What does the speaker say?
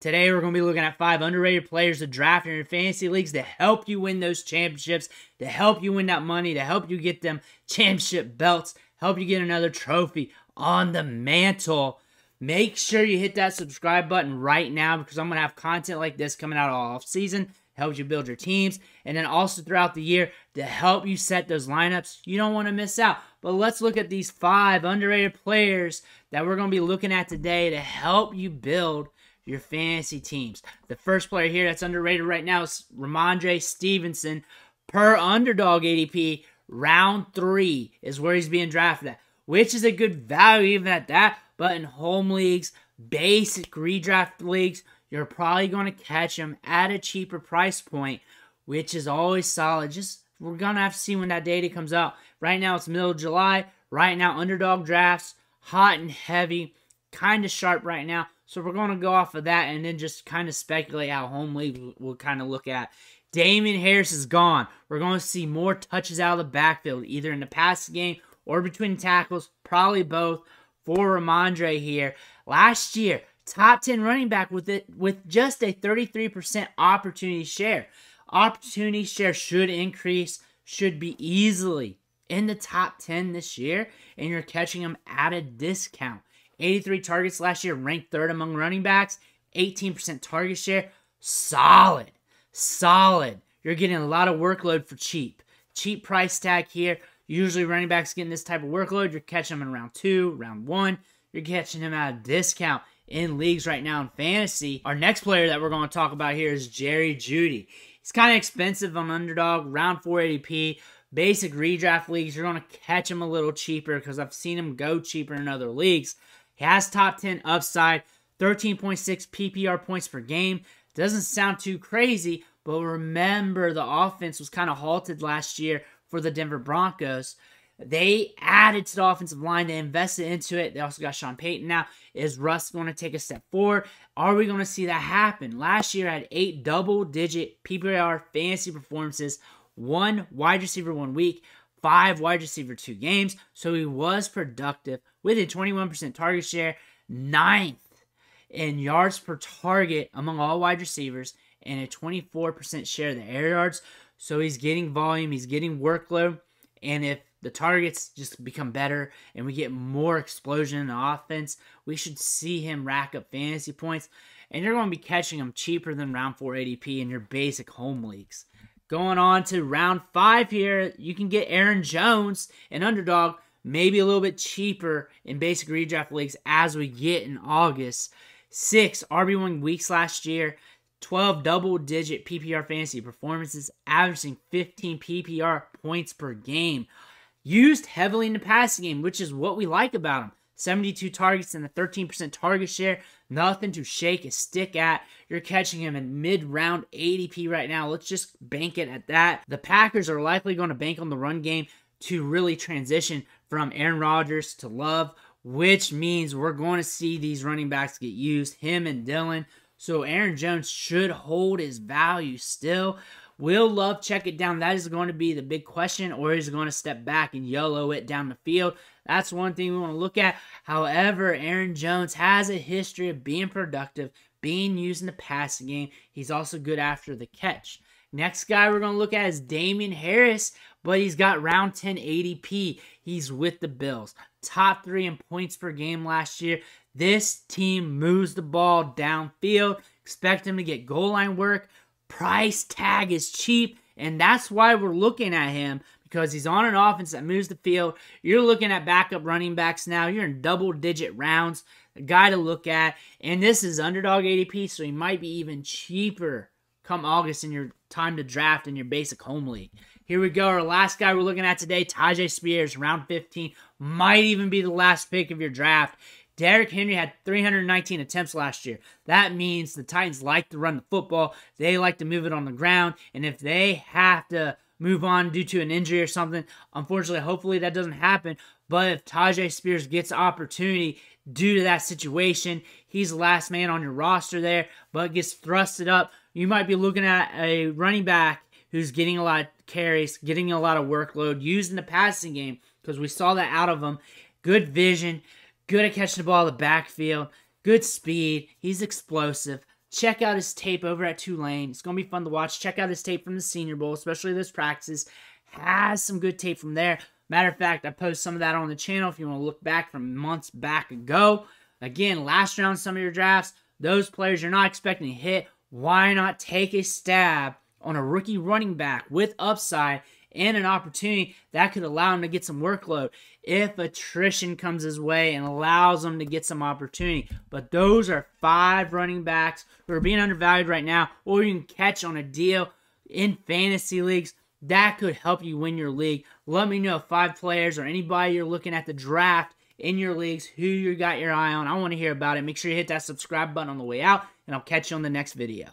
Today, we're going to be looking at 5 underrated players to draft in your fantasy leagues to help you win those championships, to help you win that money, to help you get them championship belts, help you get another trophy on the mantle. Make sure you hit that subscribe button right now because I'm going to have content like this coming out all off season, help you build your teams, and then also throughout the year to help you set those lineups. You don't want to miss out. But let's look at these 5 underrated players that we're going to be looking at today to help you build your fantasy teams. The first player here that's underrated right now is Rhamondre Stevenson. Per underdog ADP, round 3 is where he's being drafted at, which is a good value even at that. But in home leagues, basic redraft leagues, you're probably going to catch him at a cheaper price point, which is always solid. We're going to have to see when that data comes out. Right now, it's middle of July. Right now, underdog drafts, hot and heavy, kind of sharp right now. So we're going to go off of that and then just kind of speculate how home league will kind of look at. Damien Harris is gone. We're going to see more touches out of the backfield, either in the passing game or between tackles, probably both for Rhamondre here. Last year, top 10 running back with just a 33% opportunity share. Opportunity share should increase, should be easily in the top 10 this year, and you're catching them at a discount. 83 targets last year, ranked 3rd among running backs, 18% target share. Solid. Solid. You're getting a lot of workload for cheap. Cheap price tag here. Usually running backs getting this type of workload, you're catching them in round 2, round 1. You're catching him at a discount in leagues right now in fantasy. Our next player that we're going to talk about here is Jeudy. He's kind of expensive on underdog, round 4 ADP. Basic redraft leagues, you're going to catch him a little cheaper because I've seen him go cheaper in other leagues. He has top 10 upside, 13.6 PPR points per game. Doesn't sound too crazy, but remember the offense was kind of halted last year for the Denver Broncos. They added to the offensive line. They invested into it. They also got Sean Payton now. Is Russ going to take a step forward? Are we going to see that happen? Last year had 8 double-digit PPR fantasy performances, 1 wide receiver 1 week, 5 wide receiver 2 games. So he was productive with a 21% target share, 9th in yards per target among all wide receivers, and a 24% share of the air yards. So he's getting volume, he's getting workload, and if the targets just become better and we get more explosion in the offense, we should see him rack up fantasy points, and you're going to be catching him cheaper than round 4 ADP in your basic home leagues. Going on to round 5 here, you can get Aaron Jones, an underdog, maybe a little bit cheaper in basic redraft leagues as we get in August. 6 RB1 weeks last year, 12 double-digit PPR fantasy performances, averaging 15 PPR points per game. Used heavily in the passing game, which is what we like about him. 72 targets and a 13% target share. Nothing to shake a stick at. You're catching him in mid-round ADP right now. Let's just bank it at that. The Packers are likely going to bank on the run game to really transition from Aaron Rodgers to Love, which means we're going to see these running backs get used, him and Dillon. So Aaron Jones should hold his value still. Will Love check it down? That is going to be the big question, or is he going to step back and YOLO it down the field? That's one thing we want to look at. However, Aaron Jones has a history of being productive, being used in the passing game. He's also good after the catch. Next guy we're going to look at is Damien Harris, but he's got round 10 ADP. He's with the Bills. Top 3 in points per game last year. This team moves the ball downfield. Expect him to get goal line work. Price tag is cheap, and that's why we're looking at him, because he's on an offense that moves the field. You're looking at backup running backs now. You're in double-digit rounds. A guy to look at, and this is underdog ADP, so he might be even cheaper come August in your time to draft in your basic home league. Here we go. Our last guy we're looking at today, Tajai Spears, round 15. Might even be the last pick of your draft. Derrick Henry had 319 attempts last year. That means the Titans like to run the football. They like to move it on the ground. And if they have to move on due to an injury or something, unfortunately, hopefully that doesn't happen. But if Tajai Spears gets opportunity due to that situation, he's the last man on your roster there, but gets thrusted up. You might be looking at a running back who's getting a lot of carries, getting a lot of workload, used in the passing game, because we saw that out of him. Good vision. Good at catching the ball in the backfield. Good speed. He's explosive. check out his tape over at Tulane. It's going to be fun to watch. Check out his tape from the Senior Bowl, especially those practices. Has some good tape from there. Matter of fact, I post some of that on the channel if you want to look back from months back ago. Again, last round, some of your drafts, those players you're not expecting to hit, why not take a stab on a rookie running back with upside and an opportunity that could allow him to get some workload if attrition comes his way and allows him to get some opportunity. But those are 5 running backs who are being undervalued right now, or you can catch on a deal in fantasy leagues that could help you win your league. Let me know 5 players or anybody you're looking at the draft in your leagues, who you got your eye on. I want to hear about it. Make sure you hit that subscribe button on the way out, and I'll catch you on the next video.